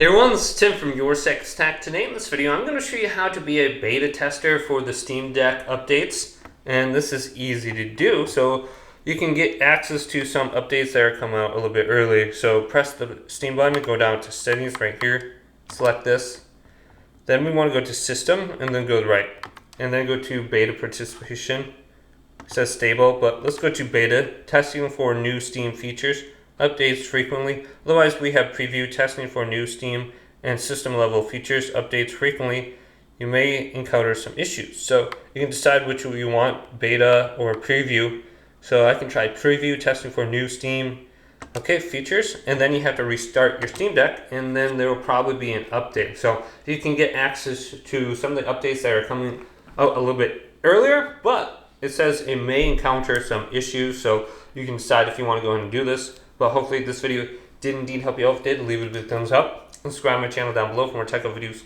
Hey everyone, this is Tim from Your Sec Stack. Today in this video, I'm going to show you how to be a beta tester for the Steam Deck updates. And this is easy to do, so you can get access to some updates that are coming out a little bit early. So press the Steam button, go down to settings right here, select this. Then we want to go to system and then go to right. And then go to beta participation. It says stable, but let's go to beta, testing for new Steam features. Updates frequently. Otherwise, we have preview, testing for new Steam and system level features. Updates frequently. You may encounter some issues. So you can decide which you want, beta or preview. So I can try preview, testing for new Steam. Okay, features. And then you have to restart your Steam Deck and then there will probably be an update. So you can get access to some of the updates that are coming out a little bit earlier, but it says it may encounter some issues. So you can decide if you want to go ahead and do this. But hopefully this video did indeed help you out. If it did, leave it a big thumbs up. Subscribe to my channel down below for more tech videos.